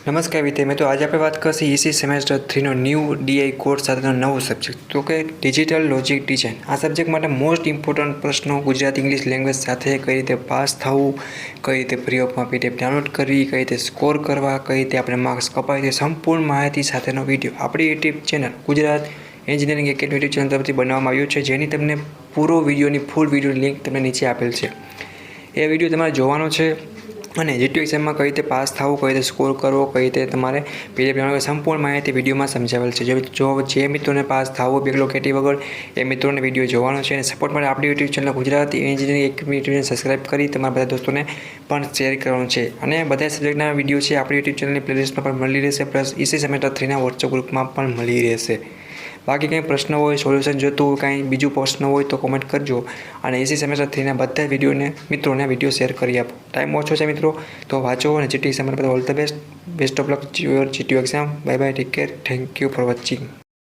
નમસ્કાર વિદ્યાર્થી તો આજે આપણે વાત કરીશું ઈસી સેમેસ્ટર 3નો ન્યૂ ડીઆઈ કોર્સ સાથેનો નવો સબ્જેક્ટ તો કે ડિજિટલ લોજિક ડિઝાઇન। આ સબ્જેક્ટ માટે મોસ્ટ ઇમ્પોર્ટન્ટ પ્રશ્નો ગુજરાતી ઇંગ્લિશ લેંગ્વેજ સાથે કઈ રીતે પાસ થવું, કઈ રીતે ફ્રી ઓફમાં પીડીએફ ડાઉનલોડ કરવી, કઈ રીતે સ્કોર કરવા, કઈ રીતે આપણે માર્ક્સ કપાય, તે સંપૂર્ણ માહિતી સાથેનો વિડીયો આપણી YouTube channel Gujarat engineering academy YouTube channel તરફથી બનાવવામાં આવ્યો છે, જેની તમને પૂરો વિડીયોની ફૂલ વિડીયો લિંક તમને નીચે આપેલ છે। એ વિડીયો તમારે જોવાનો છે અને જીટી એક્ઝામમાં કઈ રીતે પાસ થવું, કઈ રીતે સ્કોર કરવો, કઈ રીતે તમારે પીડીએફ ડાઉનલોડ સંપૂર્ણ માહિતી વિડીયોમાં સમજાવેલ છે। જો જે મિત્રોને પાસ થવું બેકલોગ કેટી વગર એ મિત્રોને વિડીયો જોવાનો છે અને સપોર્ટ માટે આપણી YouTube channel Gujarati engineering academy YouTube channel subscribe કરી તમારા બધા દોસ્તોને પણ શેર કરવાનું છે અને બધા સબ્જેક્ટના વિડીયો છે આપણી યુટ્યુબ ચેનલની પ્લેલિસ્ટમાં પણ મળી રહેશે, પ્લસ ઈસી સેમેસ્ટર 3ના વોટ્સઅપ ગ્રુપમાં પણ મળી રહેશે। બાકી કંઈ પ્રશ્ન હોય, સોલ્યુશન જોતું હોય, કાંઈ બીજું પ્રશ્ન હોય તો કોમેન્ટ કરજો અને ઈસી સેમેસ્ટર 3ના બધા વિડીયોને મિત્રોને વિડીયો શેર કરી આપો। ટાઈમ ઓછો છે મિત્રો, તો વાંચો અને જીટી એક્ઝામ માટે all the best of luck your GT exam. Bye bye, take care, thank you for watching.